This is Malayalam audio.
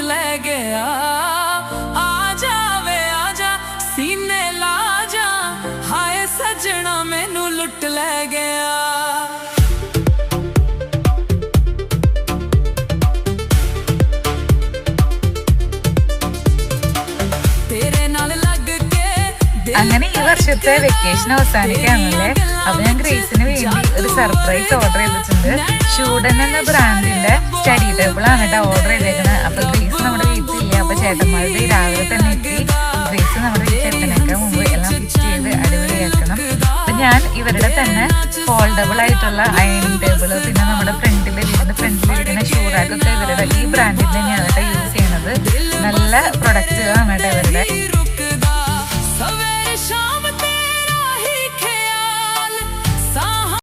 ले गया आजा वे आजा सीने ला जा हाय सजना मैनू लुट ले गया അങ്ങനെ ഈ വർഷത്തെ വെക്കേഷൻ അവസാനിക്കാണല്ലേ. അപ്പൊ ഞാൻ ഗ്രേസിന് വേണ്ടി ഒരു സർപ്രൈസ് ഓർഡർ ചെയ്തിട്ടുണ്ട്. ഷൂഡൻ എന്ന ബ്രാൻഡിന്റെ സ്റ്റഡി ടേബിൾ ആണ് കേട്ടോ ഓർഡർ ചെയ്തേക്കുന്നത്. അപ്പൊ ഗ്രേസ് നമ്മുടെ വീട്ടിലില്ല. അപ്പൊ ചേട്ടന്മാരുടെ രാവിലെ തന്നെ എത്തി ഗ്രേസ് നമ്മുടെ വീട്ടിലെത്തിനേക്കാൾ മുമ്പ് എല്ലാം ഫിക്സ് ചെയ്ത് അടിപൊളിയാക്കണം. അപ്പൊ ഞാൻ ഇവരുടെ തന്നെ ഫോൾഡബിൾ ആയിട്ടുള്ള അയണിംഗ് ടേബിള്, പിന്നെ നമ്മുടെ വീടിന്റെ ഫ്രണ്ടിലിരിക്കുന്ന ഷൂറാക്കൊക്കെ ഇവരുടെ ഈ ബ്രാൻഡിൽ തന്നെയാണ് കേട്ടോ യൂസ് ചെയ്യുന്നത്. നല്ല പ്രൊഡക്റ്റുകളാണ് കേട്ടോ ഇവരുടെ.